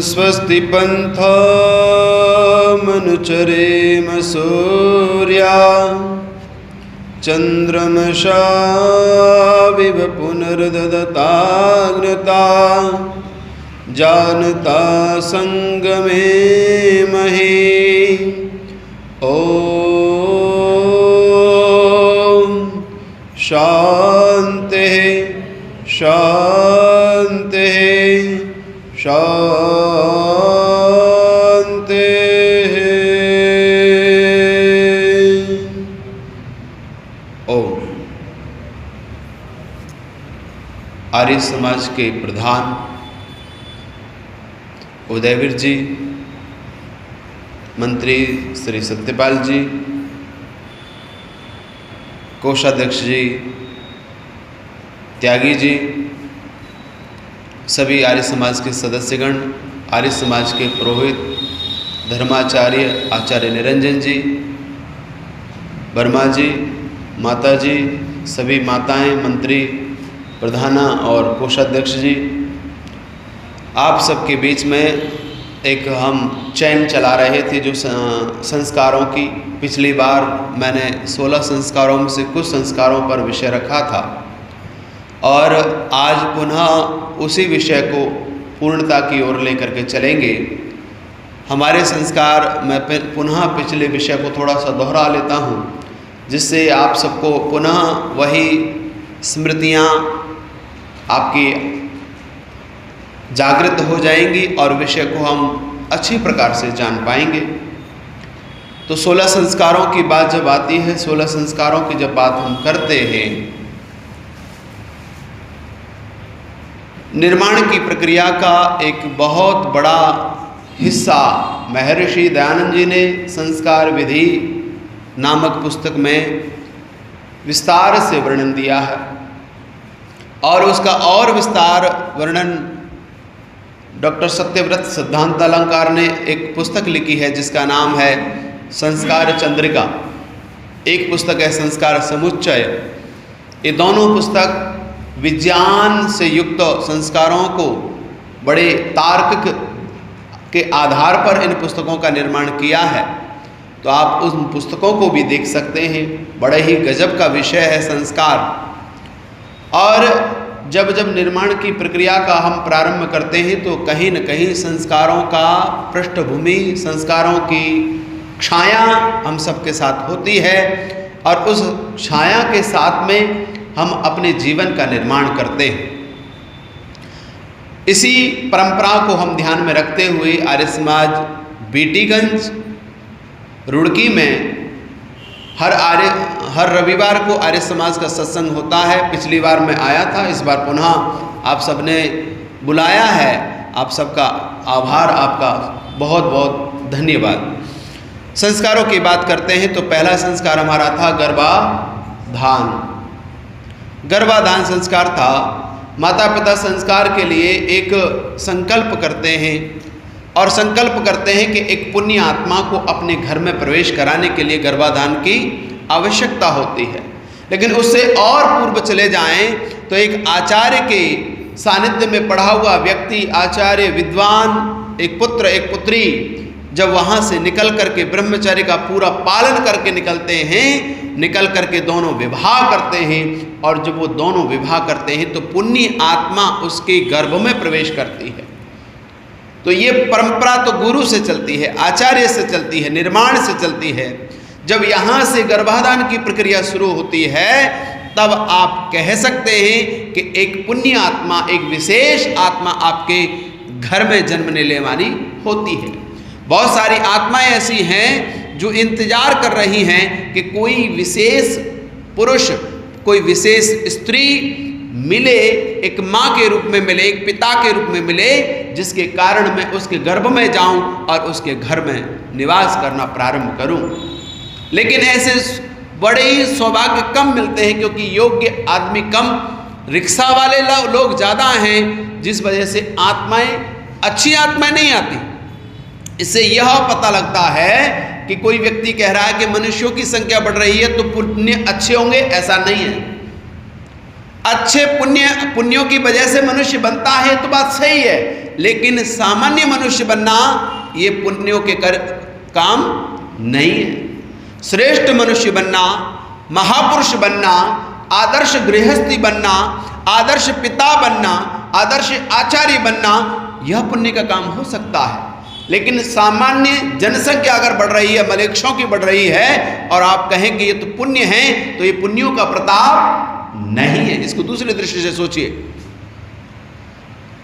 स्वस्ति पन्थामनुचरेम सूर्या चन्द्रमशाविव पुनर्ददताग्नता जानता संगमे महे। ॐ शान्तिः शान्तिः शान्तिः। ओम। आर्य समाज के प्रधान उदयवीर जी, मंत्री श्री सत्यपाल जी, कोषाध्यक्ष जी त्यागी जी, सभी आर्य समाज के सदस्यगण, आर्य समाज के पुरोहित, धर्माचार्य आचार्य निरंजन जी, वर्मा जी, माता जी, सभी माताएं, मंत्री, प्रधाना और कोषाध्यक्ष जी, आप सबके बीच में एक हम चैन चला रहे थे जो संस्कारों की। पिछली बार मैंने 16 संस्कारों में से कुछ संस्कारों पर विषय रखा था और आज पुनः उसी विषय को पूर्णता की ओर लेकर के चलेंगे। हमारे संस्कार, मैं पुनः पिछले विषय को थोड़ा सा दोहरा लेता हूँ जिससे आप सबको पुनः वही स्मृतियाँ आपकी जागृत हो जाएंगी और विषय को हम अच्छी प्रकार से जान पाएंगे। तो 16 संस्कारों की बात जब आती है, 16 संस्कारों की जब बात हम करते हैं, निर्माण की प्रक्रिया का एक बहुत बड़ा हिस्सा महर्षि दयानंद जी ने संस्कार विधि नामक पुस्तक में विस्तार से वर्णन दिया है और उसका और विस्तार वर्णन डॉक्टर सत्यव्रत सिद्धांत अलंकार ने एक पुस्तक लिखी है जिसका नाम है संस्कार चंद्रिका। एक पुस्तक है संस्कार समुच्चय। ये दोनों पुस्तक विज्ञान से युक्त संस्कारों को बड़े तार्किक के आधार पर इन पुस्तकों का निर्माण किया है। तो आप उन पुस्तकों को भी देख सकते हैं। बड़े ही गजब का विषय है संस्कार। और जब जब निर्माण की प्रक्रिया का हम प्रारंभ करते हैं तो कहीं न कहीं संस्कारों का पृष्ठभूमि, संस्कारों की छाया हम सबके साथ होती है और उस छाया के साथ में हम अपने जीवन का निर्माण करते हैं। इसी परंपरा को हम ध्यान में रखते हुए आर्य समाज बीटीगंज रुड़की में हर रविवार को आर्य समाज का सत्संग होता है। पिछली बार मैं आया था, इस बार पुनः आप सबने बुलाया है। आप सबका आभार, आपका बहुत बहुत धन्यवाद। संस्कारों की बात करते हैं तो पहला संस्कार हमारा था गर्भाधान। गर्भाधान संस्कार था। माता पिता संस्कार के लिए एक संकल्प करते हैं और संकल्प करते हैं कि एक पुण्य आत्मा को अपने घर में प्रवेश कराने के लिए गर्भाधान की आवश्यकता होती है। लेकिन उससे और पूर्व चले जाएं तो एक आचार्य के सानिध्य में पढ़ा हुआ व्यक्ति, आचार्य, विद्वान, एक पुत्र, एक पुत्री जब वहाँ से निकल करके ब्रह्मचर्य का पूरा पालन करके निकलते हैं, निकल करके दोनों विवाह करते हैं और जब वो दोनों विवाह करते हैं तो पुण्य आत्मा उसके गर्भ में प्रवेश करती है। तो ये परंपरा तो गुरु से चलती है, आचार्य से चलती है, निर्माण से चलती है। जब यहाँ से गर्भाधान की प्रक्रिया शुरू होती है तब आप कह सकते हैं कि एक पुण्य आत्मा, एक विशेष आत्मा आपके घर में जन्म लेने वाली होती है। बहुत सारी आत्माएं ऐसी हैं जो इंतजार कर रही हैं कि कोई विशेष पुरुष, कोई विशेष स्त्री मिले, एक माँ के रूप में मिले, एक पिता के रूप में मिले, जिसके कारण मैं उसके गर्भ में जाऊं और उसके घर में निवास करना प्रारंभ करूं। लेकिन ऐसे बड़े ही सौभाग्य कम मिलते हैं, क्योंकि योग्य आदमी कम, रिक्शा वाले लोग ज़्यादा हैं, जिस वजह से आत्माएं, अच्छी आत्माएं नहीं आती। इससे यह पता लगता है कि कोई व्यक्ति कह रहा है कि मनुष्यों की संख्या बढ़ रही है तो पुण्य अच्छे होंगे, ऐसा नहीं है। अच्छे पुण्यों की वजह से मनुष्य बनता है तो बात सही है, लेकिन सामान्य मनुष्य बनना ये पुण्यों के काम नहीं है। श्रेष्ठ मनुष्य बनना, महापुरुष बनना, आदर्श गृहस्थी बनना, आदर्श पिता बनना, आदर्श आचार्य बनना, यह पुण्य का काम हो सकता है। लेकिन सामान्य जनसंख्या अगर बढ़ रही है, मलेच्छों की बढ़ रही है, और आप कहें कि ये तो पुण्य है, तो ये पुण्यों का प्रताप नहीं है। इसको दूसरे दृष्टि से सोचिए।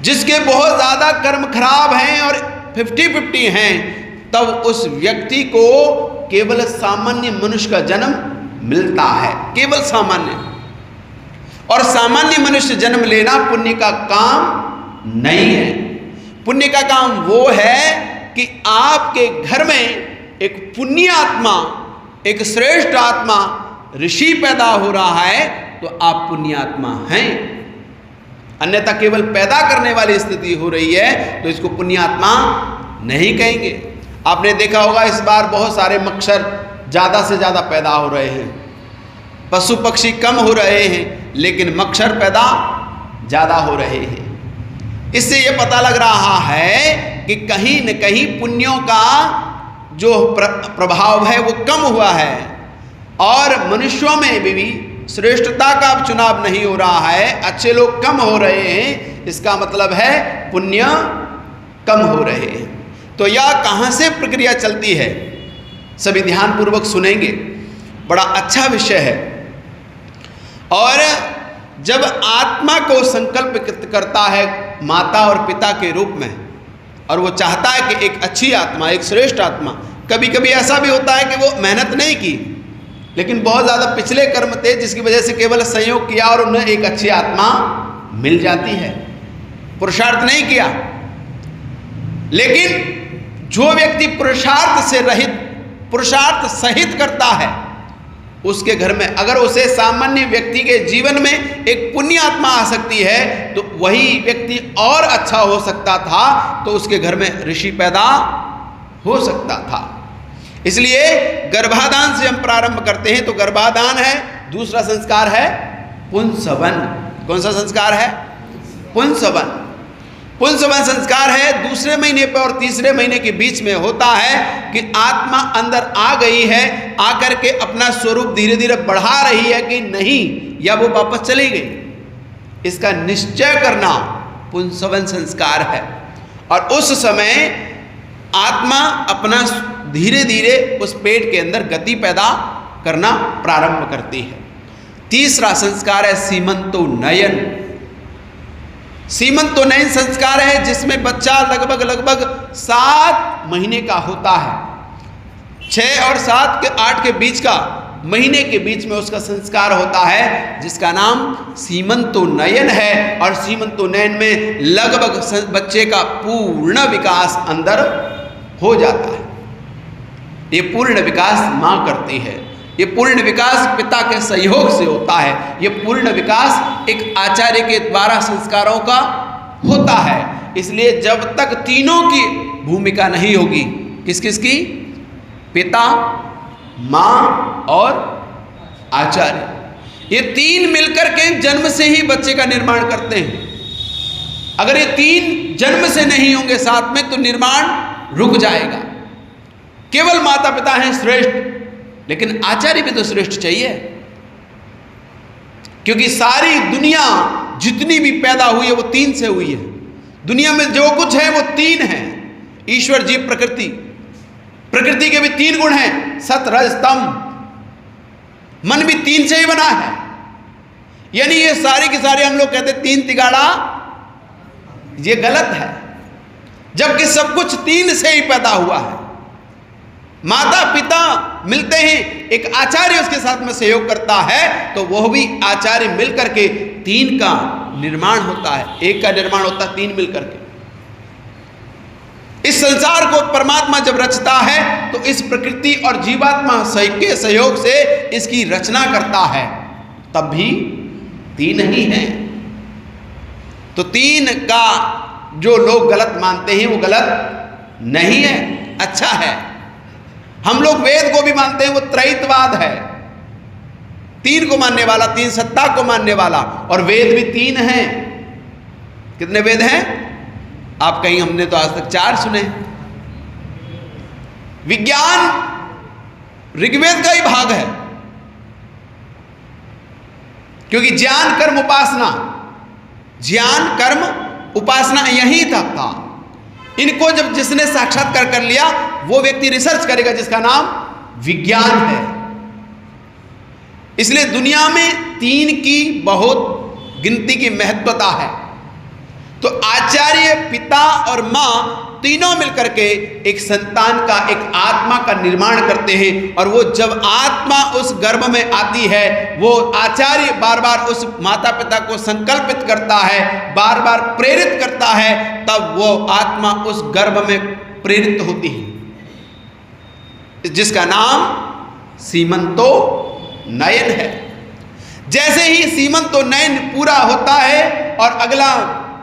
जिसके बहुत ज़्यादा कर्म खराब हैं और 50-50 हैं, तब उस व्यक्ति को केवल सामान्य मनुष्य का जन्म मिलता है, केवल सामान्य। और सामान्य मनुष्य जन्म लेना पुण्य का काम नहीं है। पुण्य का काम वो है कि आपके घर में एक पुण्य आत्मा, एक श्रेष्ठ आत्मा, ऋषि पैदा हो रहा है तो आप पुण्यात्मा हैं। अन्यथा केवल पैदा करने वाली स्थिति हो रही है तो इसको पुण्यात्मा नहीं कहेंगे। आपने देखा होगा इस बार बहुत सारे मच्छर ज़्यादा से ज़्यादा पैदा हो रहे हैं, पशु पक्षी कम हो रहे हैं, लेकिन मच्छर पैदा ज़्यादा हो रहे हैं। इससे ये पता लग रहा है कि कहीं न कहीं पुण्यों का जो प्रभाव है वो कम हुआ है, और मनुष्यों में भी श्रेष्ठता का अब चुनाव नहीं हो रहा है, अच्छे लोग कम हो रहे हैं। इसका मतलब है पुण्य कम हो रहे हैं। तो यह कहाँ से प्रक्रिया चलती है, सभी ध्यानपूर्वक सुनेंगे, बड़ा अच्छा विषय है। और जब आत्मा को संकल्प करता है माता और पिता के रूप में, और वो चाहता है कि एक अच्छी आत्मा, एक श्रेष्ठ आत्मा, कभी कभी ऐसा भी होता है कि वो मेहनत नहीं की, लेकिन बहुत ज़्यादा पिछले कर्म थे जिसकी वजह से केवल संयोग किया और उन्हें एक अच्छी आत्मा मिल जाती है, पुरुषार्थ नहीं किया। लेकिन जो व्यक्ति पुरुषार्थ से रहित, पुरुषार्थ सहित करता है, उसके घर में अगर उसे सामान्य व्यक्ति के जीवन में एक पुण्य आत्मा आ सकती है तो वही व्यक्ति और अच्छा हो सकता था, तो उसके घर में ऋषि पैदा हो सकता था। इसलिए गर्भाधान से हम प्रारंभ करते हैं। तो गर्भाधान है, दूसरा संस्कार है पुंसवन। कौन सा संस्कार है? पुंसवन। पुंसवन संस्कार है दूसरे महीने पर और तीसरे महीने के बीच में होता है कि आत्मा अंदर आ गई है, आकर के अपना स्वरूप धीरे धीरे बढ़ा रही है कि नहीं, या वो वापस चली गई। इसका निश्चय करना पुंसवन संस्कार है। और उस समय आत्मा अपना धीरे धीरे उस पेट के अंदर गति पैदा करना प्रारंभ करती है। तीसरा संस्कार है सीमंतोन्नयन। सीमंतोन्नयन संस्कार है जिसमें बच्चा लगभग 7 महीने का होता है। 6 और 7 के 8 के बीच का महीने के बीच में उसका संस्कार होता है, जिसका नाम सीमंतोन्नयन है। और सीमंतोन्नयन में लगभग बच्चे का पूर्ण विकास अंदर हो जाता है। ये पूर्ण विकास माँ करती है। ये पूर्ण विकास पिता के सहयोग से होता है। ये पूर्ण विकास एक आचार्य के द्वारा संस्कारों का होता है। इसलिए जब तक तीनों की भूमिका नहीं होगी, किस किस की? पिता, माँ और आचार्य, ये 3 मिलकर के जन्म से ही बच्चे का निर्माण करते हैं। अगर ये 3 जन्म से नहीं होंगे साथ में तो निर्माण रुक जाएगा। केवल माता पिता हैं श्रेष्ठ, लेकिन आचार्य भी तो श्रेष्ठ चाहिए, क्योंकि सारी दुनिया जितनी भी पैदा हुई है वो 3 से हुई है। दुनिया में जो कुछ है वो तीन है, ईश्वर, जीव, प्रकृति। प्रकृति के भी तीन गुण हैं, सत, रज, तम। मन भी तीन से ही बना है। यानी ये सारे के सारे हम लोग कहते हैं तीन तिगाड़ा, ये गलत है, जबकि सब कुछ तीन से ही पैदा हुआ है। माता पिता मिलते हैं, एक आचार्य उसके साथ में सहयोग करता है, तो वह भी आचार्य मिलकर के तीन का निर्माण होता है, एक का निर्माण होता है तीन मिलकर के। इस संसार को परमात्मा जब रचता है तो इस प्रकृति और जीवात्मा के सहयोग से इसकी रचना करता है, तब भी तीन ही है। तो तीन का जो लोग गलत मानते हैं वो गलत नहीं है, अच्छा है। हम लोग वेद को भी मानते हैं, वो त्रैतवाद है, तीन को मानने वाला, तीन सत्ता को मानने वाला। और वेद भी तीन हैं। कितने वेद हैं आप कहीं, हमने तो आज तक 4 सुने। विज्ञान ऋग्वेद का ही भाग है, क्योंकि ज्ञान कर्म उपासना, ज्ञान कर्म उपासना यही तक था। इनको जब जिसने साक्षात्कार कर लिया वो व्यक्ति रिसर्च करेगा जिसका नाम विज्ञान है। इसलिए दुनिया में तीन की बहुत गिनती की महत्वता है। तो आचार्य, पिता और मां तीनों मिलकर के एक संतान का, एक आत्मा का निर्माण करते हैं। और वो जब आत्मा उस गर्भ में आती है, वो आचार्य बार बार उस माता पिता को संकल्पित करता है, बार बार प्रेरित करता है, तब वो आत्मा उस गर्भ में प्रेरित होती है, जिसका नाम सीमंतो नयन है। जैसे ही सीमंतो नयन पूरा होता है और अगला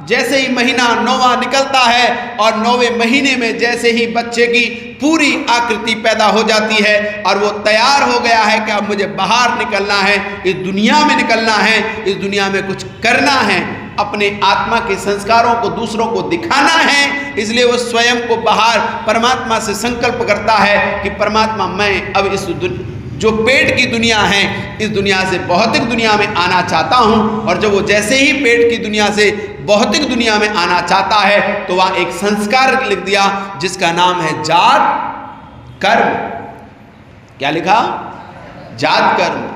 जैसे ही महीना 9वां निकलता है और 9वें महीने में जैसे ही बच्चे की पूरी आकृति पैदा हो जाती है और वो तैयार हो गया है कि अब मुझे बाहर निकलना है, इस दुनिया में निकलना है, इस दुनिया में कुछ करना है, अपने आत्मा के संस्कारों को दूसरों को दिखाना है, इसलिए वो स्वयं को बाहर परमात्मा से संकल्प करता है कि परमात्मा मैं अब इस जो पेट की दुनिया है, इस दुनिया से भौतिक दुनिया में आना चाहता हूं। और जब वो जैसे ही पेट की दुनिया से भौतिक दुनिया में आना चाहता है तो वहां एक संस्कार लिख दिया जिसका नाम है जात कर्म। क्या लिखा? जात कर्म।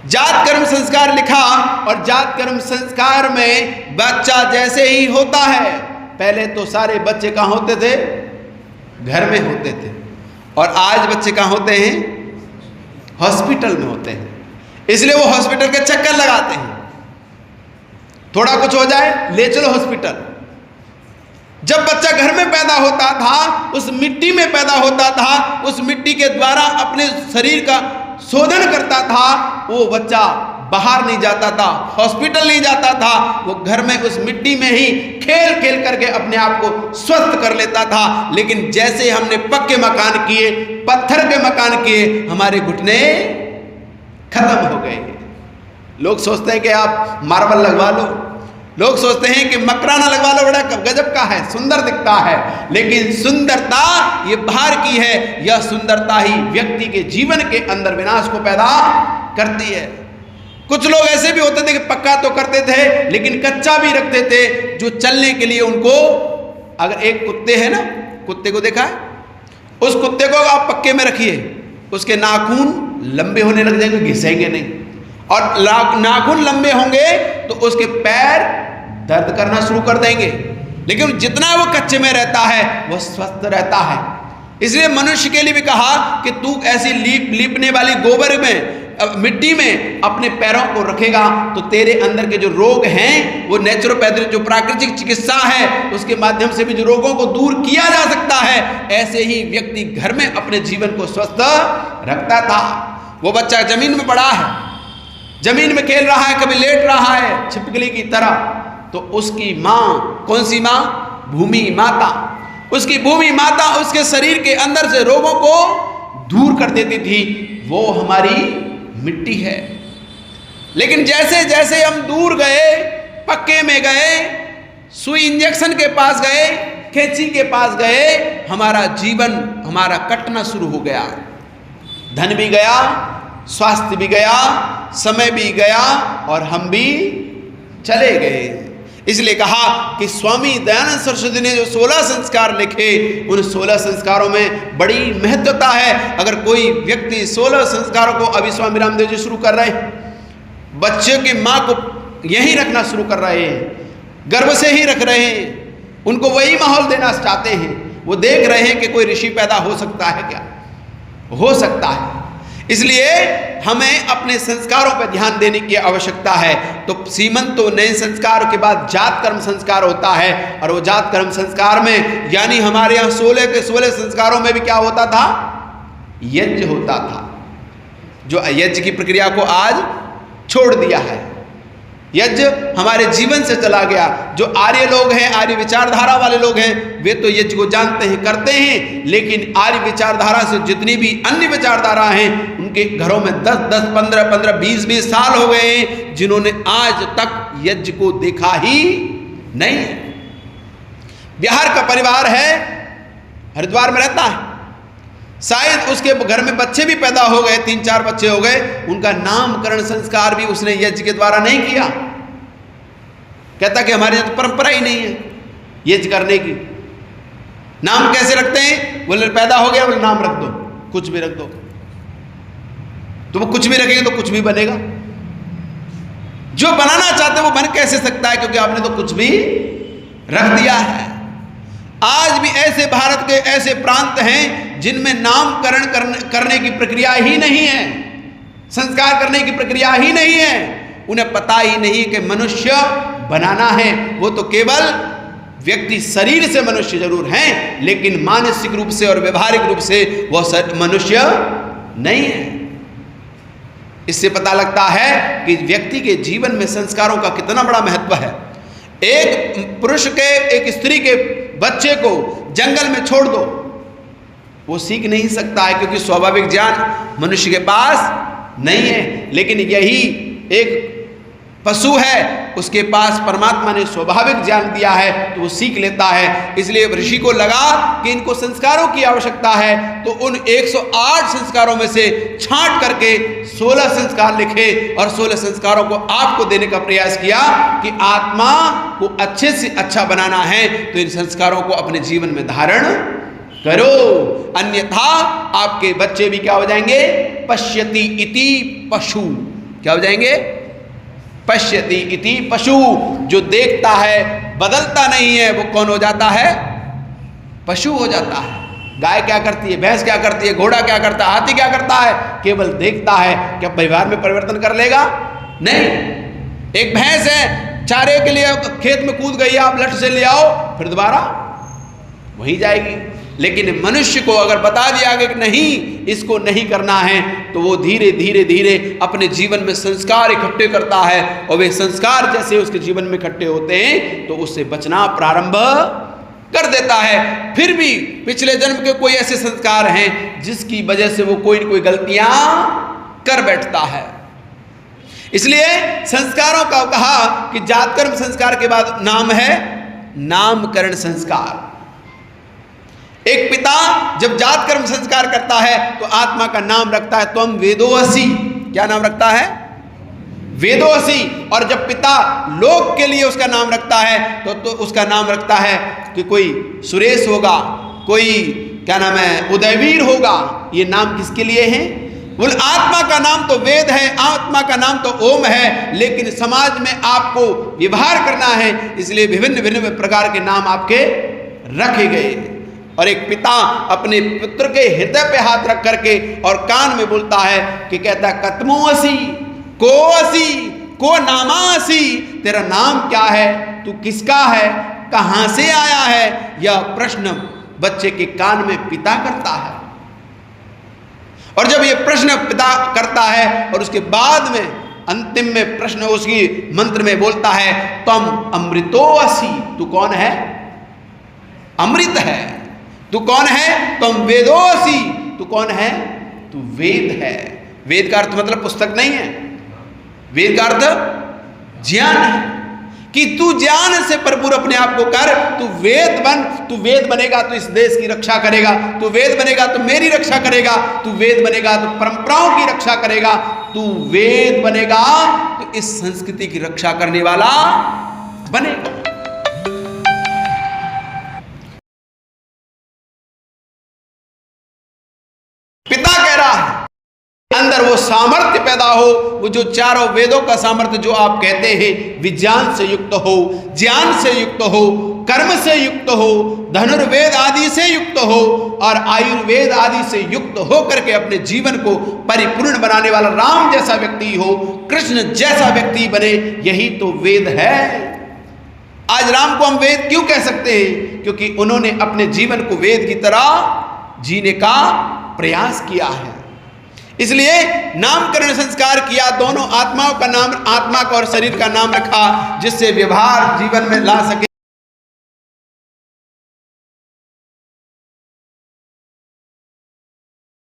जात कर्म संस्कार लिखा। और जात कर्म संस्कार में बच्चा जैसे ही होता है, पहले तो सारे बच्चे कहाँ होते थे? घर में होते थे। और आज बच्चे कहाँ होते हैं? हॉस्पिटल में होते हैं। इसलिए वो हॉस्पिटल के चक्कर लगाते हैं, थोड़ा कुछ हो जाए ले चलो हॉस्पिटल। जब बच्चा घर में पैदा होता था, उस मिट्टी में पैदा होता था, उस मिट्टी के द्वारा अपने शरीर का शोधन करता था, वो बच्चा बाहर नहीं जाता था, हॉस्पिटल नहीं जाता था, वो घर में उस मिट्टी में ही खेल खेल करके अपने आप को स्वस्थ कर लेता था। लेकिन जैसे हमने पक्के मकान किए, पत्थर के मकान किए, हमारे घुटने खत्म हो गए। लोग सोचते हैं कि आप मार्बल लगवा लो, लोग सोचते हैं कि मकराना लगवा लो, बड़ा गजब का है, सुंदर दिखता है। लेकिन सुंदरता ये बाहर की है, यह सुंदरता ही व्यक्ति के जीवन के अंदर विनाश को पैदा करती है। कुछ लोग ऐसे भी होते थे कि पक्का तो करते थे लेकिन कच्चा भी रखते थे, जो चलने के लिए उनको, अगर एक कुत्ते है ना, कुत्ते को देखा है, उस कुत्ते को आप पक्के में रखिए, उसके नाखून लंबे होने लग जाएंगे, घिसेंगे नहीं। और नाखून लंबे होंगे तो उसके पैर दर्द करना शुरू कर देंगे। लेकिन जितना वो कच्चे में रहता है वो स्वस्थ रहता है। इसलिए मनुष्य के लिए भी कहा कि तू ऐसी लीपने वाली गोबर में, मिट्टी में अपने पैरों को रखेगा तो तेरे अंदर के जो रोग हैं, वो नेचुरोपैथी जो प्राकृतिक चिकित्सा है उसके माध्यम से भी जो रोगों को दूर किया जा सकता है। ऐसे ही व्यक्ति घर में अपने जीवन को स्वस्थ रखता था। वो बच्चा जमीन में पड़ा है, जमीन में खेल रहा है, कभी लेट रहा है छिपकली की तरह, तो उसकी माँ, कौन सी माँ? भूमि माता। उसकी भूमि माता उसके शरीर के अंदर से रोगों को दूर कर देती थी। वो हमारी मिट्टी है। लेकिन जैसे जैसे हम दूर गए, पक्के में गए, सुई इंजेक्शन के पास गए, कैंची के पास गए, हमारा जीवन हमारा कटना शुरू हो गया। धन भी गया, स्वास्थ्य भी गया, समय भी गया और हम भी चले गए। इसलिए कहा कि स्वामी दयानंद सरस्वती ने जो 16 संस्कार लिखे, उन 16 संस्कारों में बड़ी महत्वता है। अगर कोई व्यक्ति 16 संस्कारों को, अभी स्वामी रामदेव जी शुरू कर रहे हैं, बच्चे की माँ को यहीं रखना शुरू कर रहे हैं, गर्भ से ही रख रहे हैं, उनको वही माहौल देना चाहते हैं। वो देख रहे हैं कि कोई ऋषि पैदा हो सकता है क्या, हो सकता है। इसलिए हमें अपने संस्कारों पर ध्यान देने की आवश्यकता है। तो सीमंत तो नए संस्कार के बाद जात कर्म संस्कार होता है, और वो जात कर्म संस्कार में, यानी हमारे यहाँ 16 के 16 संस्कारों में भी क्या होता था, यज्ञ होता था, जो यज्ञ की प्रक्रिया को आज छोड़ दिया है। यज्ञ हमारे जीवन से चला गया। जो आर्य लोग हैं, आर्य विचारधारा वाले लोग हैं, वे तो यज्ञ को जानते हैं, करते हैं, लेकिन आर्य विचारधारा से जितनी भी अन्य विचारधारा हैं, उनके घरों में 10-10, 15-15, 20-20 साल हो गए हैं जिन्होंने आज तक यज्ञ को देखा ही नहीं। बिहार का परिवार है, हरिद्वार में रहता है, शायद उसके घर में बच्चे भी पैदा हो गए, 3-4 बच्चे हो गए, उनका नामकरण संस्कार भी उसने यज्ञ के द्वारा नहीं किया। कहता कि हमारे यहाँ तो परंपरा ही नहीं है यज्ञ करने की। नाम कैसे रखते हैं? बोले पैदा हो गया, बोले नाम रख दो, कुछ भी रख दो। तो वो कुछ भी रखेंगे तो कुछ भी बनेगा। जो बनाना चाहते वो बन कैसे सकता है, क्योंकि आपने तो कुछ भी रख दिया है। आज भी ऐसे भारत के ऐसे प्रांत हैं जिनमें नामकरण करने की प्रक्रिया ही नहीं है, संस्कार करने की प्रक्रिया ही नहीं है। उन्हें पता ही नहीं कि मनुष्य बनाना है। वो तो केवल व्यक्ति शरीर से मनुष्य जरूर हैं, लेकिन मानसिक रूप से और व्यवहारिक रूप से वह मनुष्य नहीं है। इससे पता लगता है कि व्यक्ति के जीवन में संस्कारों का कितना बड़ा महत्व है। एक पुरुष के, एक स्त्री के बच्चे को जंगल में छोड़ दो, वो सीख नहीं सकता है, क्योंकि स्वाभाविक ज्ञान मनुष्य के पास नहीं है। लेकिन यही एक पशु है, उसके पास परमात्मा ने स्वाभाविक ज्ञान दिया है, तो वो सीख लेता है। इसलिए ऋषि को लगा कि इनको संस्कारों की आवश्यकता है, तो उन 108 संस्कारों में से छांट करके 16 संस्कार लिखे, और 16 संस्कारों को आपको देने का प्रयास किया कि आत्मा को अच्छे से अच्छा बनाना है, तो इन संस्कारों को अपने जीवन में धारण करो, अन्यथा आपके बच्चे भी क्या हो जाएंगे, पश्यति इति पशु। क्या हो जाएंगे? पश्यति इति पशु। जो देखता है, बदलता नहीं है, वो कौन हो जाता है? पशु हो जाता है। गाय क्या करती है, भैंस क्या करती है, घोड़ा क्या करता है, हाथी क्या करता है? केवल देखता है। क्या परिवार में परिवर्तन कर लेगा? नहीं। एक भैंस है, चारे के लिए खेत में कूद गई, आप लठ से ले आओ, फिर दोबारा वहीं जाएगी। लेकिन मनुष्य को अगर बता दिया गया कि नहीं, इसको नहीं करना है, तो वो धीरे धीरे धीरे अपने जीवन में संस्कार इकट्ठे करता है, और वे संस्कार जैसे उसके जीवन में इकट्ठे होते हैं तो उससे बचना प्रारंभ कर देता है। फिर भी पिछले जन्म के कोई ऐसे संस्कार हैं जिसकी वजह से वो कोई न कोई गलतियां कर बैठता है। इसलिए संस्कारों का कहा कि जातकर्म संस्कार के बाद नाम है नामकरण संस्कार। एक पिता जब जात कर्म संस्कार करता है तो आत्मा का नाम रखता है त्वम वेदोऽसि। क्या नाम रखता है? वेदोऽसि। और जब पिता लोक के लिए उसका नाम रखता है तो उसका नाम रखता है कि कोई सुरेश होगा, कोई क्या नाम है, उदयवीर होगा। ये नाम किसके लिए है? बोल आत्मा का नाम तो वेद है, आत्मा का नाम तो ओम है, लेकिन समाज में आपको व्यवहार करना है, इसलिए विभिन्न विभिन्न प्रकार के नाम आपके रखे गए। और एक पिता अपने पुत्र के हृदय पे हाथ रख करके और कान में बोलता है कि कहता है कतमोऽसि, कोऽसि, को नामाऽसि। तेरा नाम क्या है, तू किसका है, कहां से आया है? यह प्रश्न बच्चे के कान में पिता करता है। और जब ये प्रश्न पिता करता है और उसके बाद में अंतिम में प्रश्न उसकी मंत्र में बोलता है तम अमृतोऽसि। तू कौन है? अमृत है। तू कौन है? तुम वेदोऽसि। तू कौन है? तू वेद है। वेद का अर्थ मतलब पुस्तक नहीं है, वेद का अर्थ ज्ञान है, कि तू ज्ञान से भरपूर अपने आप को कर। तू वेद बन। तू वेद बनेगा तो इस देश की रक्षा करेगा, तू वेद बनेगा तो मेरी रक्षा करेगा, तू वेद बनेगा तो परंपराओं की रक्षा करेगा, तू वेद बनेगा तो इस संस्कृति की रक्षा करने वाला बनेगा। पिता कह रहा है अंदर वो सामर्थ्य पैदा हो, वो जो चारों वेदों का सामर्थ्य जो आप कहते हैं, विज्ञान से युक्त हो, ज्ञान से युक्त हो, कर्म से युक्त हो, धनुर्वेद आदि से युक्त हो और आयुर्वेद आदि से युक्त हो करके अपने जीवन को परिपूर्ण बनाने वाला राम जैसा व्यक्ति हो, कृष्ण जैसा व्यक्ति बने, यही तो वेद है। आज राम को हम वेद क्यों कह सकते हैं? क्योंकि उन्होंने अपने जीवन को वेद की तरह जीने का प्रयास किया है। इसलिए नामकरण संस्कार किया, दोनों आत्माओं का नाम, आत्मा का और शरीर का नाम रखा, जिससे व्यवहार जीवन में ला सके।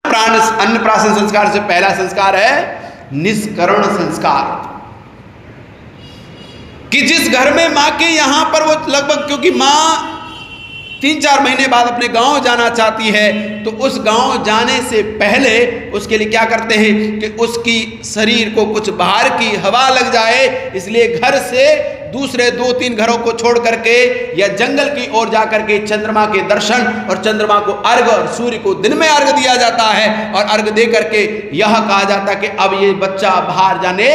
अन्नप्राशन संस्कार से पहला संस्कार है निष्करण संस्कार, कि जिस घर में मां के यहां पर वो लगभग, क्योंकि मां 3-4 महीने बाद अपने गांव जाना चाहती है, तो उस गांव जाने से पहले उसके लिए क्या करते हैं कि उसकी शरीर को कुछ बाहर की हवा लग जाए, इसलिए घर से दूसरे 2-3 घरों को छोड़ करके या जंगल की ओर जाकर के चंद्रमा के दर्शन और चंद्रमा को अर्घ और सूर्य को दिन में अर्घ दिया जाता है, और अर्घ दे करके यह कहा जाता है कि अब ये बच्चा बाहर जाने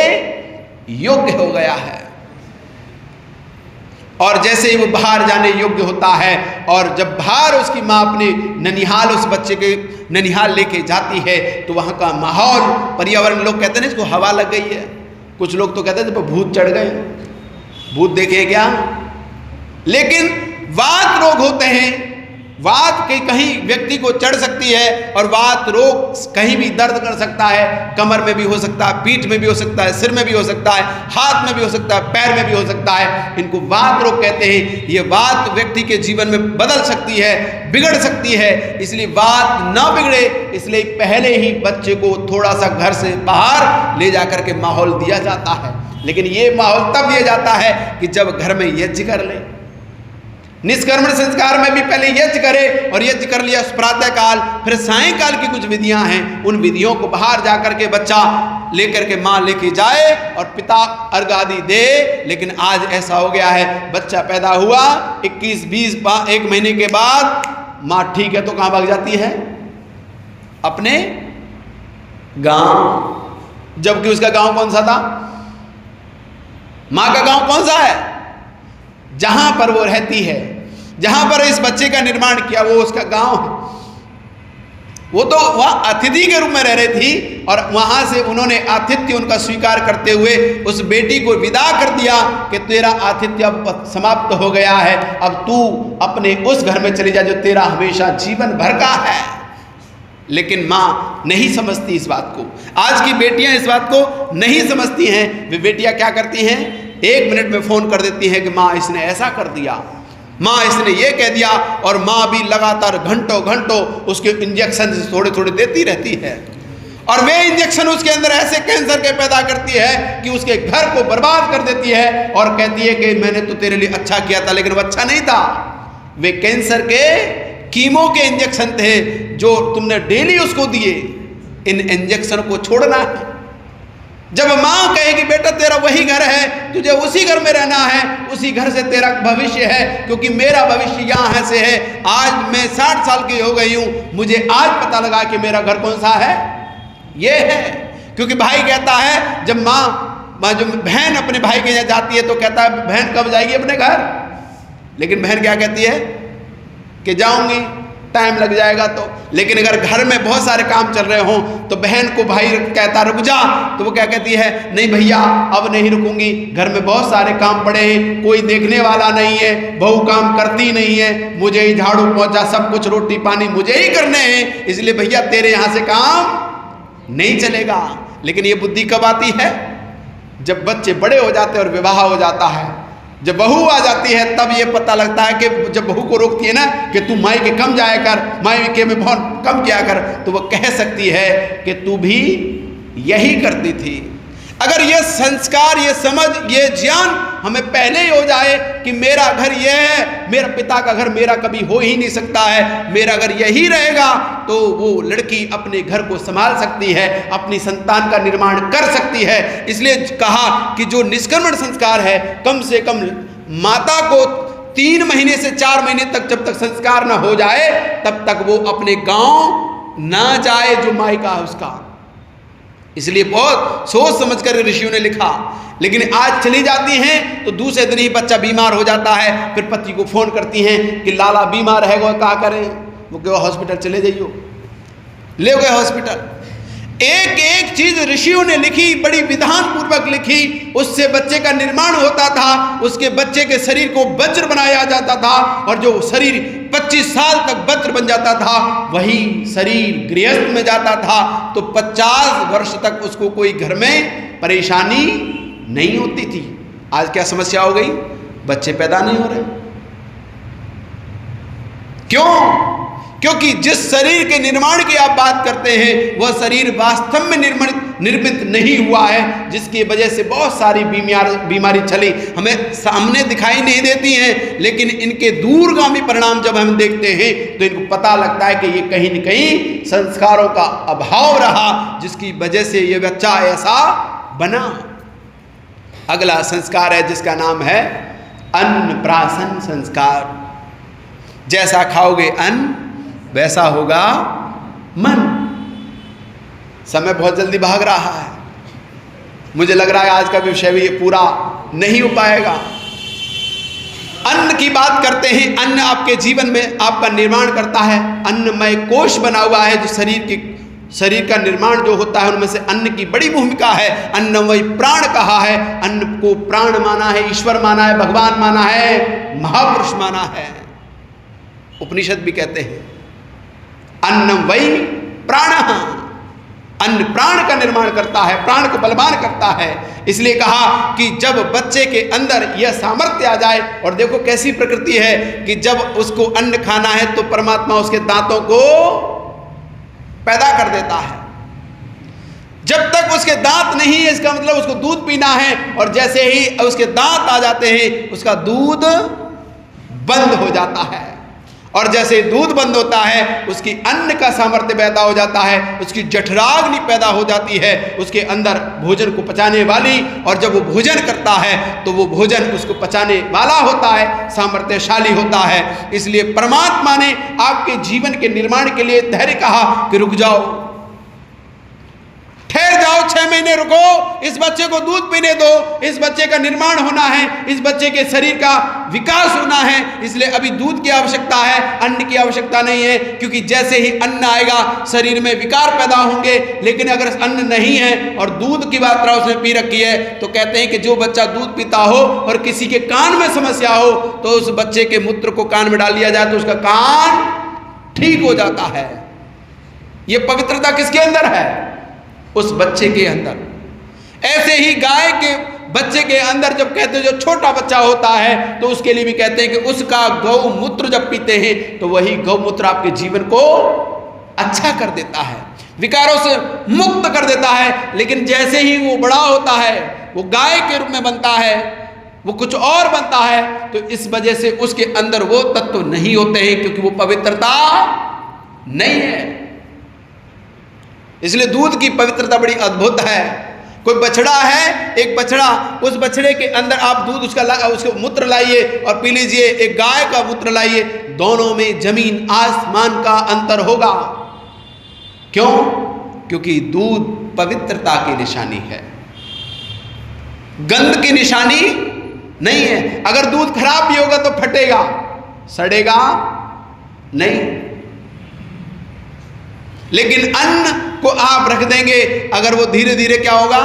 योग्य हो गया है। और जैसे ही वो बाहर जाने योग्य होता है, और जब बाहर उसकी माँ अपने ननिहाल, उस बच्चे के ननिहाल लेके जाती है, तो वहाँ का माहौल, पर्यावरण, लोग कहते हैं इसको हवा लग गई है, कुछ लोग तो कहते हैं जब भूत चढ़ गए, भूत देखे क्या। लेकिन वात रोग होते हैं, वात के कहीं व्यक्ति को चढ़ सकती है, और वात रोग कहीं भी दर्द कर सकता है, कमर में भी हो सकता है, पीठ में भी हो सकता है, सिर में भी हो सकता है, हाथ में भी हो सकता है, पैर में भी हो सकता है। इनको वात रोग कहते हैं। ये वात व्यक्ति के जीवन में बदल सकती है, बिगड़ सकती है। इसलिए वात ना बिगड़े, इसलिए पहले ही बच्चे को थोड़ा सा घर से बाहर ले जाकर के माहौल दिया जाता है। लेकिन ये माहौल तब दिया जाता है कि जब घर में यज्ञ कर ले। निष्कर्मण संस्कार में भी पहले यज्ञ करे, और यज्ञ कर लिया प्रातः काल, फिर सायंकाल की कुछ विधियां हैं, उन विधियों को बाहर जाकर के बच्चा लेकर के माँ लेके जाए और पिता अर्घ आदि दे। लेकिन आज ऐसा हो गया है, बच्चा पैदा हुआ 21-20 महीने के बाद माँ ठीक है तो कहाँ भाग जाती है? अपने गांव। जबकि उसका गांव कौन सा था? माँ का गांव कौन सा है? जहां पर वो रहती है, जहां पर इस बच्चे का निर्माण किया, वो उसका गांव है। वो तो वह अतिथि के रूप में रह रही थी, और वहां से उन्होंने आतिथ्य उनका स्वीकार करते हुए उस बेटी को विदा कर दिया कि तेरा आतिथ्य अब समाप्त हो गया है, अब तू अपने उस घर में चली जा जो तेरा हमेशा जीवन भर का है। लेकिन माँ नहीं समझती इस बात को। आज की बेटियां इस बात को नहीं समझती हैं। वे बेटियां क्या करती हैं, 1 मिनट में फ़ोन कर देती हैं कि माँ इसने ऐसा कर दिया, माँ इसने ये कह दिया, और माँ भी लगातार घंटों घंटों उसके इंजेक्शन थोड़े थोड़े देती रहती है। और वे इंजेक्शन उसके अंदर ऐसे कैंसर के पैदा करती है कि उसके घर को बर्बाद कर देती है, और कहती है कि मैंने तो तेरे लिए अच्छा किया था, लेकिन वो अच्छा नहीं था। वे कैंसर के कीमो के इंजेक्शन थे जो तुमने डेली उसको दिए। इन इंजेक्शन को छोड़ना है। जब माँ कहेगी बेटा तेरा वही घर है, तुझे उसी घर में रहना है, उसी घर से तेरा भविष्य है, क्योंकि मेरा भविष्य यहाँ से है। आज मैं 60 साल की हो गई हूँ, मुझे आज पता लगा कि मेरा घर कौन सा है, ये है। क्योंकि भाई कहता है, जब माँ जो बहन अपने भाई के यहाँ जाती है तो कहता है बहन कब जाएगी अपने घर, लेकिन बहन क्या कहती है कि जाऊंगी, टाइम लग जाएगा तो। लेकिन अगर घर में बहुत सारे काम चल रहे हों तो बहन को भाई कहता रुक जा, तो वो क्या कहती है, नहीं भैया अब नहीं रुकूंगी, घर में बहुत सारे काम पड़े हैं, कोई देखने वाला नहीं है, बहू काम करती नहीं है, मुझे ही झाड़ू पोंछा सब कुछ रोटी पानी मुझे ही करने हैं, इसलिए भैया तेरे यहाँ से काम नहीं चलेगा। लेकिन ये बुद्धि कब आती है? जब बच्चे बड़े हो जाते हैं और विवाह हो जाता है। जब बहू आ जाती है तब ये पता लगता है कि जब बहू को रोकती है ना कि तू मायके कम जाया कर, मायके में बहुत कम किया कर, तो वो कह सकती है कि तू भी यही करती थी। अगर ये संस्कार, ये समझ, ये ज्ञान हमें पहले ही हो जाए कि मेरा घर ये है, मेरा पिता का घर मेरा कभी हो ही नहीं सकता है, मेरा घर यही रहेगा, तो वो लड़की अपने घर को संभाल सकती है, अपनी संतान का निर्माण कर सकती है। इसलिए कहा कि जो निष्कर्मण संस्कार है, कम से कम माता को 3 महीने से 4 महीने तक जब तक संस्कार न हो जाए तब तक वो अपने गांव ना जाए जो मायका है उसका। इसलिए बहुत सोच समझ कर ऋषियों ने लिखा। लेकिन आज चली जाती हैं तो दूसरे दिन ही बच्चा बीमार हो जाता है, फिर पति को फोन करती हैं कि लाला बीमार है, क्या करें? वो कहो हॉस्पिटल चले जाइयो, ले गए हॉस्पिटल। एक एक चीज ऋषियों ने लिखी, बड़ी विधान पूर्वक लिखी, उससे बच्चे का निर्माण होता था, उसके बच्चे के शरीर को वज्र बनाया जाता था, और जो शरीर 25 साल तक वज्र बन जाता था वही शरीर गृहस्थ में जाता था तो 50 वर्ष तक उसको कोई घर में परेशानी नहीं होती थी। आज क्या समस्या हो गई? बच्चे पैदा नहीं हो रहे। क्यों? क्योंकि जिस शरीर के निर्माण की आप बात करते हैं वह शरीर वास्तव में निर्मित नहीं हुआ है, जिसकी वजह से बहुत सारी बीमारी चली हमें सामने दिखाई नहीं देती हैं, लेकिन इनके दूरगामी परिणाम जब हम देखते हैं तो इनको पता लगता है कि ये कहीं न कहीं संस्कारों का अभाव रहा, जिसकी वजह से ये बच्चा ऐसा बना। अगला संस्कार है जिसका नाम है अन्नप्राशन संस्कार। जैसा खाओगे अन्न वैसा होगा मन। समय बहुत जल्दी भाग रहा है, मुझे लग रहा है आज का विषय भी ये पूरा नहीं हो पाएगा। अन्न की बात करते हैं, अन्न आपके जीवन में आपका निर्माण करता है। अन्नमय कोश बना हुआ है, जो शरीर का निर्माण जो होता है उनमें से अन्न की बड़ी भूमिका है। अन्नमय प्राण कहा है, अन्न को प्राण माना है, ईश्वर माना है, भगवान माना है, महापुरुष माना है। उपनिषद भी कहते हैं अन्नम वै प्राणः, अन्न प्राण का निर्माण करता है, प्राण को बलवान करता है। इसलिए कहा कि जब बच्चे के अंदर यह सामर्थ्य आ जाए, और देखो कैसी प्रकृति है कि जब उसको अन्न खाना है तो परमात्मा उसके दांतों को पैदा कर देता है। जब तक उसके दांत नहीं है इसका मतलब उसको दूध पीना है, और जैसे ही उसके दांत आ जाते हैं उसका दूध बंद हो जाता है, और जैसे दूध बंद होता है उसकी अन्न का सामर्थ्य पैदा हो जाता है, उसकी जठराग्नि पैदा हो जाती है, उसके अंदर भोजन को पचाने वाली, और जब वो भोजन करता है तो वो भोजन उसको पचाने वाला होता है, सामर्थ्यशाली होता है। इसलिए परमात्मा ने आपके जीवन के निर्माण के लिए धैर्य कहा कि रुक जाओ, ठहर जाओ, 6 महीने रुको, इस बच्चे को दूध पीने दो, इस बच्चे का निर्माण होना है, इस बच्चे के शरीर का विकास होना है। इसलिए अभी दूध की आवश्यकता है, अन्न की आवश्यकता नहीं है, क्योंकि जैसे ही अन्न आएगा शरीर में विकार पैदा होंगे। लेकिन अगर अन्न नहीं है और दूध की मात्रा उसने पी रखी है तो कहते हैं कि जो बच्चा दूध पीता हो और किसी के कान में समस्या हो तो उस बच्चे के मूत्र को कान में डाल दिया जाए तो उसका कान ठीक हो जाता है। ये पवित्रता किसके अंदर है? उस बच्चे के अंदर। ऐसे ही गाय के बच्चे के अंदर जब कहते हैं जो छोटा बच्चा होता है तो उसके लिए भी कहते हैं कि उसका गौमूत्र जब पीते हैं तो वही गौमूत्र आपके जीवन को अच्छा कर देता है, विकारों से मुक्त कर देता है। लेकिन जैसे ही वो बड़ा होता है, वो गाय के रूप में बनता है, वो कुछ और बनता है, तो इस वजह से उसके अंदर वो तत्व नहीं होते हैं, क्योंकि वो पवित्रता नहीं है। इसलिए दूध की पवित्रता बड़ी अद्भुत है। कोई बछड़ा है, एक बछड़ा, उस बछड़े के अंदर आप दूध उसको मूत्र लाइए और पी लीजिए, एक गाय का मूत्र लाइए, दोनों में जमीन आसमान का अंतर होगा। क्यों? क्योंकि दूध पवित्रता की निशानी है, गंध की निशानी नहीं है। अगर दूध खराब भी होगा तो फटेगा, सड़ेगा नहीं। लेकिन अन्न को आप रख देंगे, अगर वो धीरे धीरे क्या होगा?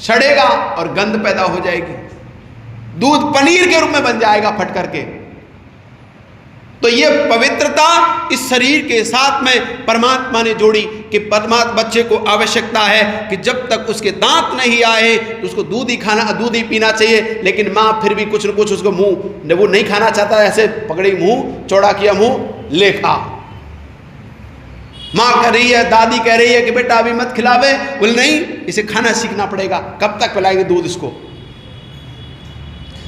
सड़ेगा और गंध पैदा हो जाएगी, दूध पनीर के रूप में बन जाएगा फट करके। तो ये पवित्रता इस शरीर के साथ में परमात्मा ने जोड़ी कि परमात्मा बच्चे को आवश्यकता है कि जब तक उसके दांत नहीं आए तो उसको दूध ही पीना चाहिए। लेकिन माँ फिर भी कुछ न कुछ उसको मुंह वो नहीं खाना चाहता, ऐसे पकड़ी, मुंह चौड़ा किया, मुंह ले खा। माँ कह रही है, दादी कह रही है कि बेटा अभी मत खिलावे, बोले नहीं, इसे खाना सीखना पड़ेगा। कब तक पिलाएंगे दूध इसको?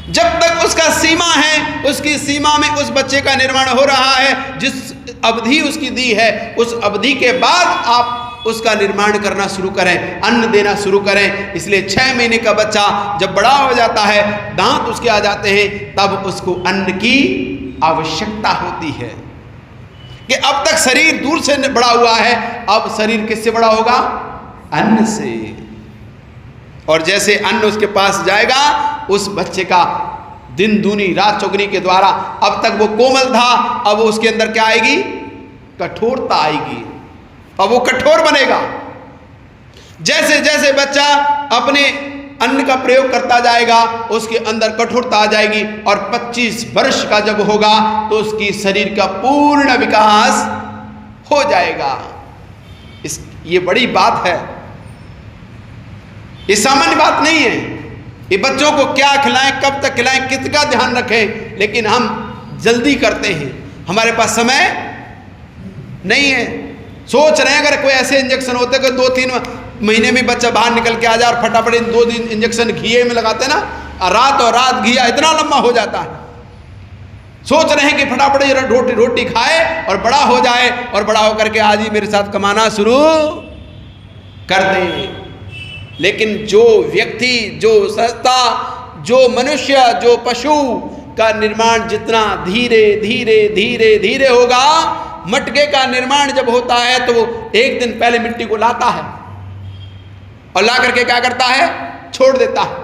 जब तक उसका सीमा है, उसकी सीमा में उस बच्चे का निर्माण हो रहा है। जिस अवधि उसकी दी है, उस अवधि के बाद आप उसका निर्माण करना शुरू करें, अन्न देना शुरू करें। इसलिए 6 महीने का बच्चा जब बड़ा हो जाता है, दांत उसके आ जाते हैं, तब उसको अन्न की आवश्यकता होती है कि अब तक शरीर दूर से बड़ा हुआ है, अब शरीर किससे बड़ा होगा? अन्न से। और जैसे अन्न उसके पास जाएगा, उस बच्चे का दिन दूनी रात चौगुनी के द्वारा, अब तक वो कोमल था, अब उसके अंदर क्या आएगी? कठोरता आएगी, अब वो कठोर बनेगा। जैसे जैसे बच्चा अपने अन्न का प्रयोग करता जाएगा, उसके अंदर कठोरता आ जाएगी, और 25 वर्ष का जब होगा तो उसकी शरीर का पूर्ण विकास हो जाएगा। ये बड़ी बात है, ये सामान्य बात नहीं है। ये बच्चों को क्या खिलाएं, कब तक खिलाएं, किसका ध्यान रखें, लेकिन हम जल्दी करते हैं, हमारे पास समय नहीं है। सोच रहे हैं अगर कोई ऐसे इंजेक्शन होते कि 2-3 महीने में बच्चा बाहर निकल के आ जाए, और फटाफट इन 2 दिन इंजेक्शन घी में लगाते ना, रात और रात घी इतना लंबा हो जाता है। सोच रहे हैं कि फटाफट रोटी खाए और बड़ा हो जाए, और बड़ा होकर के आज ही मेरे साथ कमाना शुरू कर दे। लेकिन जो व्यक्ति, जो संस्था, जो मनुष्य, जो पशु का निर्माण जितना धीरे धीरे धीरे धीरे होगा, मटके का निर्माण जब होता है तो वो एक दिन पहले मिट्टी को लाता है, और ला करके क्या करता है? छोड़ देता है,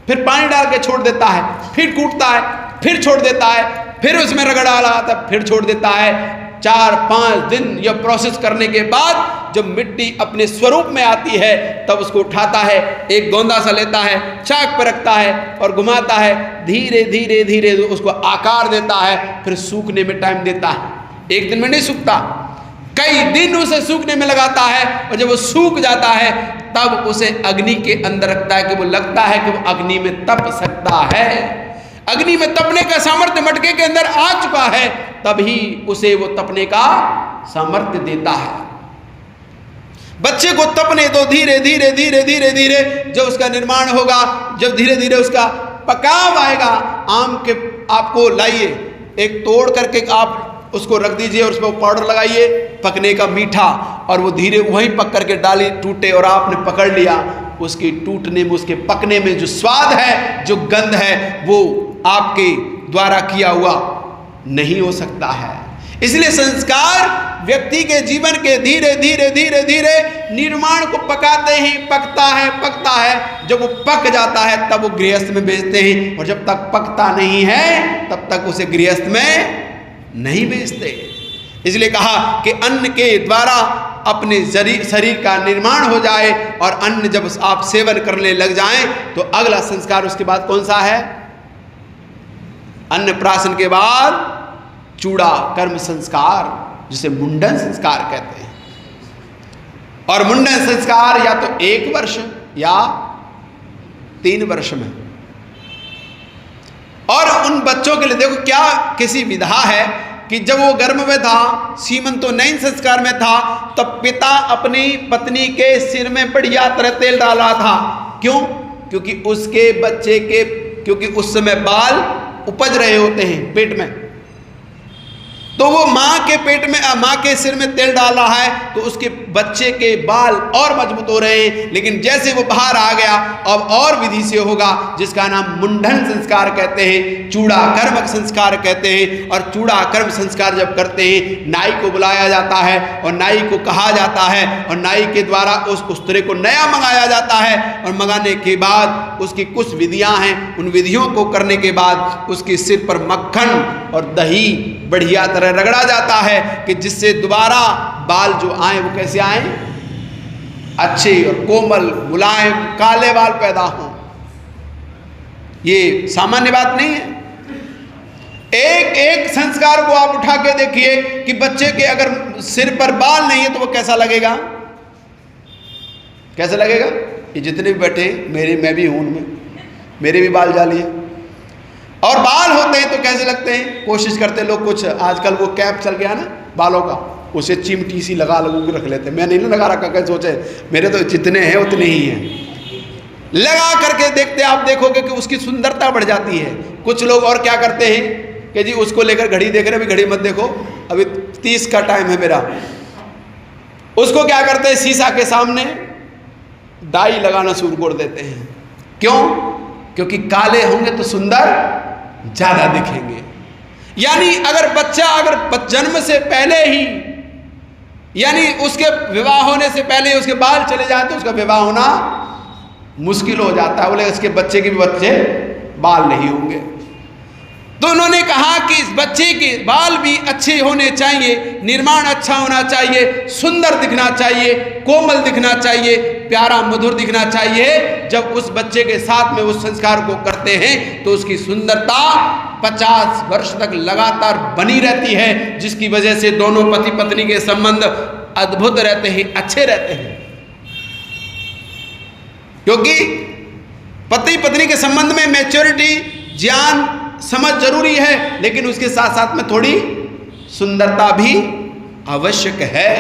फिर पानी डाल के छोड़ देता है, फिर कूटता है, फिर छोड़ देता है, फिर उसमें रगड़ा लगाता है, फिर छोड़ देता है। 4-5 दिन यह प्रोसेस करने के बाद जब मिट्टी अपने स्वरूप में आती है, तब उसको उठाता है, एक गोंदा सा लेता है, चाक पर रखता है और घुमाता है, धीरे धीरे धीरे उसको आकार देता है, फिर सूखने में टाइम देता है। एक दिन में नहीं सूखता, कई दिन उसे सूखने में लगाता है, और जब वो सूख जाता है तब उसे अग्नि के अंदर रखता है कि वो लगता है कि वो अग्नि में तप सकता है। अग्नि में तपने का सामर्थ्य मटके के अंदर आ चुका है, तभी उसे वो तपने का सामर्थ्य देता है। बच्चे को तपने दो, धीरे धीरे धीरे धीरे धीरे जब उसका निर्माण होगा, जब धीरे धीरे उसका पकाव आएगा। आम के आपको लाइए, एक तोड़ करके आप उसको रख दीजिए और उस पर पाउडर लगाइए, पकने का मीठा, और वो धीरे वहीं पक करके डाली टूटे और आपने पकड़ लिया, उसके टूटने में, उसके पकने में जो स्वाद है, जो गंध है, वो आपके द्वारा किया हुआ नहीं हो सकता है। इसलिए संस्कार व्यक्ति के जीवन के धीरे धीरे धीरे धीरे निर्माण को पकाते हैं, पकता है पकता है। जब वो पक जाता है तब वो गृहस्थ में बेचते हैं, और जब तक पकता नहीं है तब तक उसे गृहस्थ में नहीं बेचते। इसलिए कहा कि अन्न के द्वारा अपने शरीर का निर्माण हो जाए, और अन्न जब आप सेवन करने लग जाएं तो अगला संस्कार उसके बाद कौन सा है? अन्नप्राशन के बाद चूड़ा कर्म संस्कार, जिसे मुंडन संस्कार कहते हैं। और मुंडन संस्कार या तो 1 वर्ष या 3 वर्ष में। और उन बच्चों के लिए देखो क्या किसी विधा है कि जब वो गर्भ में था, सीमंतोनयन संस्कार में था, तब पिता अपनी पत्नी के सिर में बढ़िया तरह तेल डाला था। क्यों? क्योंकि उसके बच्चे के, क्योंकि उस समय बाल उपज रहे होते हैं पेट में, तो वो माँ के पेट में, माँ के सिर में तेल डाल रहा है, तो उसके बच्चे के बाल और मजबूत हो रहे हैं। लेकिन जैसे वो बाहर आ गया, अब और विधि से होगा, जिसका नाम मुंडन संस्कार कहते हैं, चूड़ा कर्म संस्कार कहते हैं। और चूड़ा कर्म संस्कार जब करते हैं, नाई को बुलाया जाता है और नाई को कहा जाता है, और नाई के द्वारा उस उस्तरे को नया मंगाया जाता है, और मंगाने के बाद उसकी कुछ विधियां हैं, उन विधियों को करने के बाद उसके सिर पर मक्खन और दही बढ़िया तरह रगड़ा जाता है, कि जिससे दोबारा बाल जो आए वो कैसे आए? अच्छे और कोमल मुलायम काले बाल पैदा हों। ये सामान्य बात नहीं है। एक एक संस्कार को आप उठा के देखिए कि बच्चे के अगर सिर पर बाल नहीं है तो वो कैसा लगेगा? कैसा लगेगा? ये जितने भी बैठे, मैं भी हूं उनमें, मेरे भी बाल जाली है। और बाल होते हैं तो कैसे लगते हैं? कोशिश करते लोग, कुछ आजकल वो कैप चल गया ना बालों का, उसे चिमटी सी लगा के रख लेते हैं। मैं नहीं लगा रखा, कैसे सोचे, मेरे तो जितने हैं उतने ही हैं। लगा करके देखते, आप देखोगे कि उसकी सुंदरता बढ़ जाती है। कुछ लोग और क्या करते हैं कि जी उसको लेकर घड़ी देख रहे, अभी घड़ी मत देखो, अभी 30 का टाइम है मेरा, उसको क्या करते हैं, शीशा के सामने डाई लगाना शुरू कर देते हैं। क्यों? क्योंकि काले होंगे तो सुंदर ज्यादा दिखेंगे। यानी अगर बच्चा अगर जन्म से पहले ही, यानी उसके विवाह होने से पहले उसके बाल चले जाए तो उसका विवाह होना मुश्किल हो जाता है। बोले इसके बच्चे के भी बच्चे बाल नहीं होंगे। तो उन्होंने कहा कि इस बच्चे के बाल भी अच्छे होने चाहिए, निर्माण अच्छा होना चाहिए, सुंदर दिखना चाहिए, कोमल दिखना चाहिए, प्यारा मधुर दिखना चाहिए। जब उस बच्चे के साथ में उस संस्कार को करते हैं तो उसकी सुंदरता 50 वर्ष तक लगातार बनी रहती है, जिसकी वजह से दोनों पति पत्नी के संबंध अद्भुत रहते हैं, अच्छे रहते हैं। क्योंकि पति पत्नी के संबंध में मैच्योरिटी, ज्ञान, समझ जरूरी है, लेकिन उसके साथ साथ में थोड़ी सुंदरता भी आवश्यक है।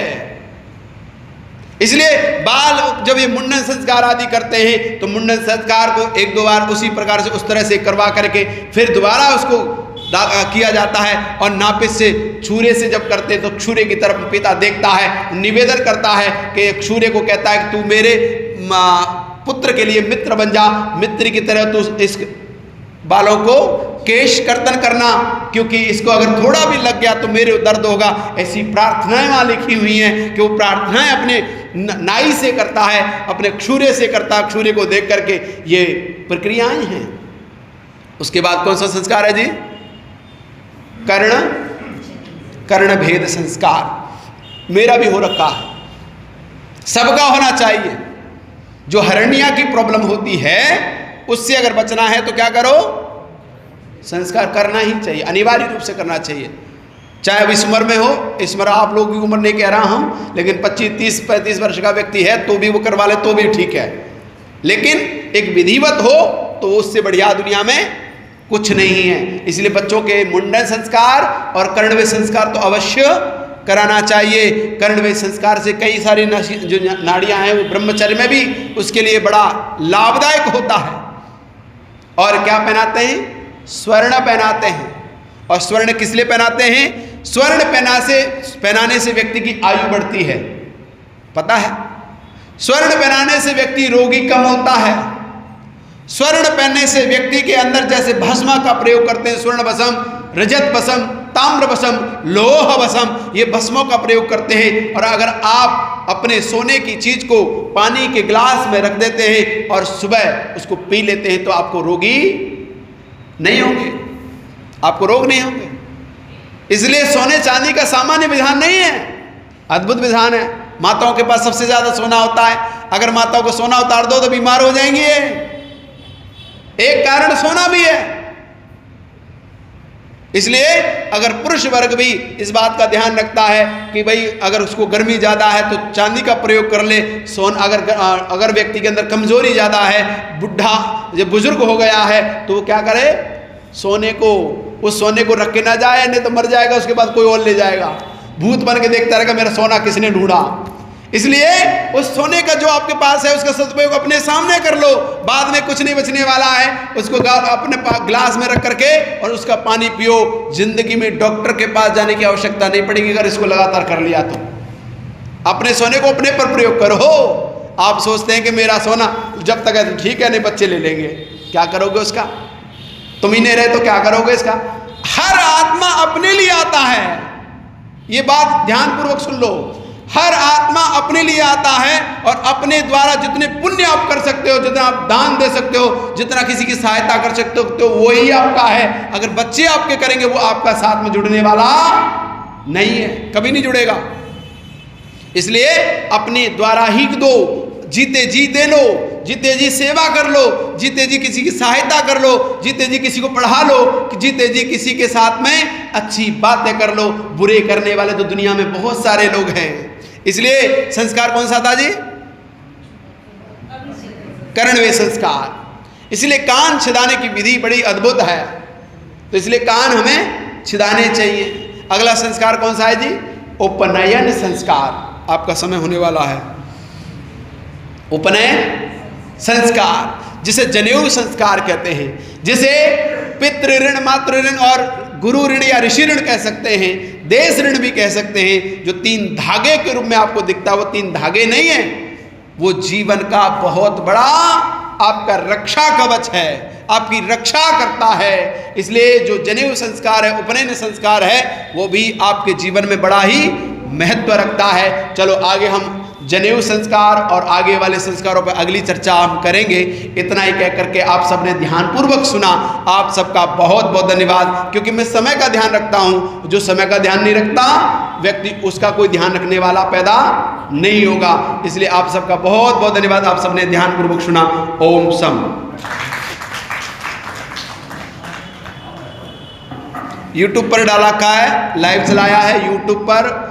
इसलिए बाल जब ये मुंडन संस्कार आदि करते हैं तो मुंडन संस्कार को एक दो बार उसी प्रकार से उस तरह से करवा करके फिर दोबारा उसको किया जाता है। और नापित से छुरे से जब करते हैं तो छुरे की तरफ पिता देखता है, निवेदन करता है कि छुरे को कहता है कि तू मेरे पुत्र के लिए मित्र बन जा, मित्र की तरह तू इस बालों को केश कर्तन करना, क्योंकि इसको अगर थोड़ा भी लग गया तो मेरे दर्द होगा। ऐसी प्रार्थनाएं वहाँ लिखी हुई हैं कि वो प्रार्थनाएं अपने नाई से करता है, अपने क्षूरे से करता है, क्षूरे को देख करके ये प्रक्रियाएं हैं। उसके बाद कौन सा संस्कार है जी? कर्ण भेद संस्कार मेरा भी हो रखा है, सबका होना चाहिए। जो हर्निया की प्रॉब्लम होती है उससे अगर बचना है तो क्या करो? संस्कार करना ही चाहिए, अनिवार्य रूप से करना चाहिए। चाहे अब इस उम्र में हो, इस उम्र आप लोगों की उम्र नहीं कह रहा हूं, लेकिन 25, 30, 35 वर्ष का व्यक्ति है तो भी वो करवा ले तो भी ठीक है, लेकिन एक विधिवत हो तो उससे बढ़िया दुनिया में कुछ नहीं है। इसलिए बच्चों के मुंडन संस्कार और कर्णवेद संस्कार तो अवश्य कराना चाहिए। कर्णवेद संस्कार से कई सारी जो नाड़ियां हैं वो ब्रह्मचर्य में भी उसके लिए बड़ा लाभदायक होता है। और क्या पहनाते हैं? स्वर्ण पहनाते हैं। और स्वर्ण किस लिए पहनाते हैं? स्वर्ण पहनाने से व्यक्ति की आयु बढ़ती है, पता है? स्वर्ण पहनाने से व्यक्ति रोगी कम होता है। स्वर्ण पहनने से व्यक्ति के अंदर जैसे भस्म का प्रयोग करते हैं, स्वर्ण भस्म, रजत भस्म, ताम्र भस्म, लोह भस्म, ये भस्मों का प्रयोग करते हैं। और अगर आप अपने सोने की चीज को पानी के गिलास में रख देते हैं और सुबह उसको पी लेते हैं तो आपको रोगी नहीं होंगे, आपको रोग नहीं होंगे। इसलिए सोने चांदी का सामान्य विधान नहीं है, अद्भुत विधान है। माताओं के पास सबसे ज्यादा सोना होता है। अगर माताओं को सोना उतार दो तो बीमार हो जाएंगी, एक कारण सोना भी है। इसलिए अगर पुरुष वर्ग भी इस बात का ध्यान रखता है कि भाई अगर उसको गर्मी ज़्यादा है तो चांदी का प्रयोग कर ले। अगर व्यक्ति के अंदर कमजोरी ज़्यादा है, बुढ़ा जब बुजुर्ग हो गया है तो वो क्या करे? उस सोने को रख के ना जाए, नहीं तो मर जाएगा, उसके बाद कोई और ले जाएगा। भूत बन के देखता रहेगा मेरा सोना किसने ढूंढा। इसलिए उस सोने का जो आपके पास है उसका सदुपयोग अपने सामने कर लो, बाद में कुछ नहीं बचने वाला है। उसको अपने गिलास में रख करके और उसका पानी पियो। जिंदगी में डॉक्टर के पास जाने की आवश्यकता नहीं पड़ेगी अगर इसको लगातार कर लिया तो। अपने सोने को अपने पर प्रयोग करो। आप सोचते हैं कि मेरा सोना जब तक है ठीक है, नहीं बच्चे ले लेंगे, क्या करोगे उसका? तुम ही नहीं रहे तो क्या करोगे इसका? हर आत्मा अपने लिए आता है, ये बात ध्यानपूर्वक सुन लो। हर आत्मा अपने लिए आता है और अपने द्वारा जितने पुण्य आप कर सकते हो, जितना आप दान दे सकते हो, जितना किसी की सहायता कर सकते हो, तो वही आपका है। अगर बच्चे आपके करेंगे वो आपका साथ में जुड़ने वाला नहीं है, कभी नहीं जुड़ेगा। इसलिए अपने द्वारा ही दो, जीते जी दे लो, जीते जी सेवा कर लो, जीते जी किसी की सहायता कर लो, जीते जी किसी को पढ़ा लो, जीते जी किसी के साथ में अच्छी बातें कर लो। बुरे करने वाले तो दुनिया में बहुत सारे लोग हैं। इसलिए संस्कार कौन सा था जी? कर्णवेद संस्कार। इसलिए कान छिदाने की विधि बड़ी अद्भुत है, तो इसलिए कान हमें छिदाने चाहिए। अगला संस्कार कौन सा है जी? उपनयन संस्कार। आपका समय होने वाला है। उपनयन संस्कार जिसे जनेऊ संस्कार कहते हैं, जिसे पितृ ऋण, मातृ ऋण और गुरु ऋण या ऋषि ऋण कह सकते हैं, देश ऋण भी कह सकते हैं। जो 3 धागे के रूप में आपको दिखता है वो 3 धागे नहीं है, वो जीवन का बहुत बड़ा आपका रक्षा कवच है, आपकी रक्षा करता है। इसलिए जो जनेऊ संस्कार है, उपनयन संस्कार है, वो भी आपके जीवन में बड़ा ही महत्व रखता है। चलो आगे हम जनेऊ संस्कार और आगे वाले संस्कारों पर अगली चर्चा हम करेंगे। इतना ही कह करके आप सबने ध्यानपूर्वक सुना, आप सबका बहुत बहुत धन्यवाद। क्योंकि मैं समय का ध्यान रखता हूं, जो समय का ध्यान नहीं रखता व्यक्ति, उसका कोई ध्यान रखने वाला पैदा नहीं होगा। इसलिए आप सबका बहुत बहुत धन्यवाद, आप सबने ध्यानपूर्वक सुना। ओम सम। यूट्यूब पर डाला का है, लाइव चलाया है यूट्यूब पर।